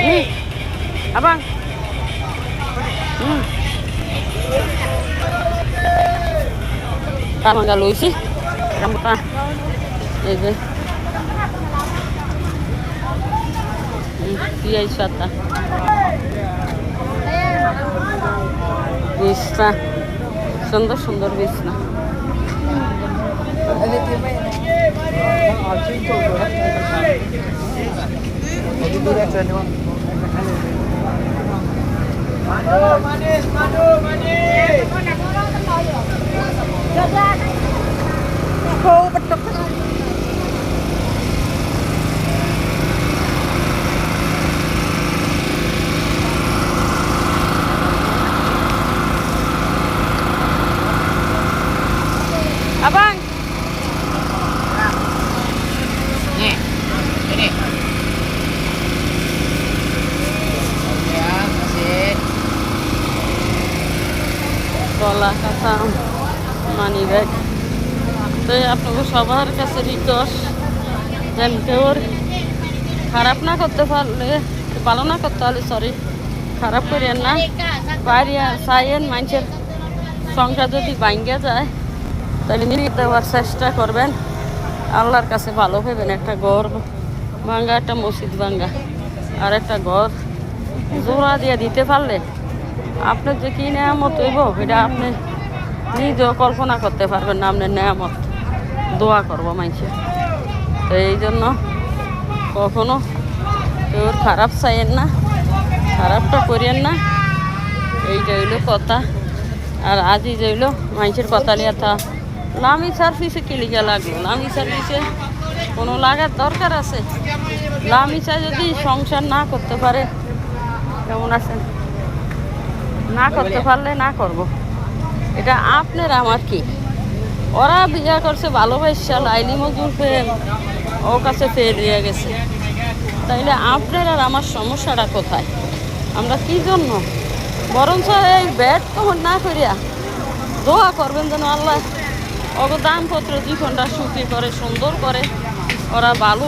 Ni, abang. Tama nga Lucy. Kamu ta. Ede. Iya isata. Bisna. সুন্দর সুন্দর বিছনা Abang. Nih, ini. Ya, kasih. Bola kata money bag. তো আপনাদের সবার কাছে রিকোয়েস্ট যেন কেউ খারাপ না করতে পারলে ভালো না করতে হলে সরি খারাপ করিয়েন না বাইরে চাইয়েন মানুষের সংসার যদি ভাঙ্গে যায় তাহলে মিলিয়ে দেওয়ার চেষ্টা করবেন আল্লাহর কাছে ভালো ভেবেন একটা ঘর ভাঙ্গা একটা মসজিদ ভাঙ্গা আর একটা ঘর জোড়া দিয়ে দিতে পারলে আপনার যে কী নেয়ামত হইব এটা আপনি নিজেও কল্পনা করতে পারবেন না আপনার নেয়ামত দোয়া করবো মানুষের তো এই জন্য কখনো কেউ খারাপ চাইয়েন না খারাপটা করিয়েন না এইটা হইলো কথা আর আজই যে হইলো মানুষের কথা নিয়ে তা লামি সার্ভিসে কি লিখে লাগলো লামি সার্ভিসে কোনো লাগার দরকার আছে লামিচা যদি সংসার না করতে পারে কেমন আছেন না করতে পারলে না করব এটা আপনার আমার কি ওরা বিয়ে করছে ভালোবাসা লাইলি মজুর ফেল ওর কাছে ফেল হয়ে গেছে তাইলে আপনার আর আমার সমস্যাটা কোথায় আমরা কি জন্য বরঞ্চ এই ব্যাট তখন না করিয়া দোয়া করবেন যেন আল্লাহ ওগো দানপত্র জীবনটা সুখী করে সুন্দর করে ওরা ভালো